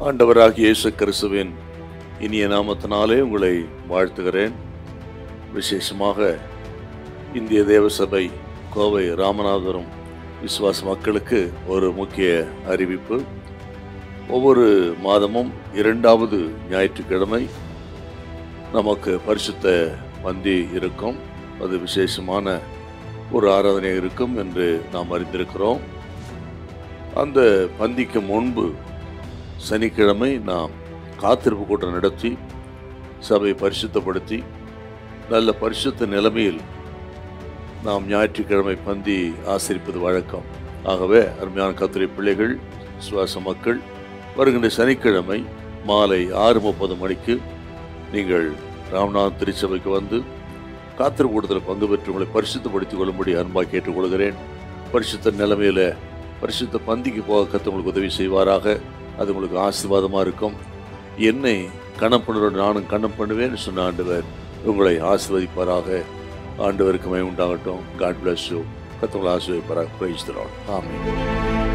ஆண்டவராகிய இயேசு கிறிஸ்துவின் இனிய நாமத்தினாலே உங்களை வாழ்த்துகிறேன். விசேஷமாக இந்திய தேவசபை கோவை ராமநாதபுரம் விசுவாச மக்களுக்கு ஒரு முக்கிய அறிவிப்பு. ஒவ்வொரு மாதமும் 2வது ஞாயிற்றுக்கிழமை நமக்கு பரிசுத்த பந்தி இருக்கும். அது விசேஷமான ஒரு ஆராதனை இருக்கும் என்று நாம் அறிந்திருக்கிறோம். அந்த பந்திக்கு முன்பு சனிக்கிழமை நாம் காத்திருப்பு கூட்டம் நடத்தி சபையை பரிசுத்தப்படுத்தி நல்ல பரிசுத்த நிலைமையில் நாம் ஞாயிற்றுக்கிழமை பந்தி ஆசரிப்பது வழக்கம். ஆகவே அருமையான கர்த்தருடைய பிள்ளைகள், விசுவாச மக்கள், வருகின்ற சனிக்கிழமை மாலை 6:30 மணிக்கு நீங்கள் ராமநாதபுரம் திருச்சபைக்கு வந்து காத்திருப்பு கூட்டத்தில் பங்கு பெற்று உங்களை பரிசுத்தப்படுத்திக் கொள்ளும்படி அன்பாக கேட்டுக்கொள்கிறேன். பரிசுத்த நிலைமையில் பரிசுத்த பந்திக்கு போக கர்த்தர் உங்களுக்கு உதவி செய்வாராக. அது உங்களுக்கு ஆசீர்வாதமாக இருக்கும். என்னை கணம் பண்ணுறோடு நானும் கணம் பண்ணுவேன்னு சொன்ன ஆண்டவர் உங்களை ஆசீர்வதிப்பாராக. ஆண்டவருக்கு மகிமை உண்டாகட்டும். God bless you. கர்த்தர் உங்களை ஆசீர்வதிப்பாராக. Praise the Lord. ஆமென்.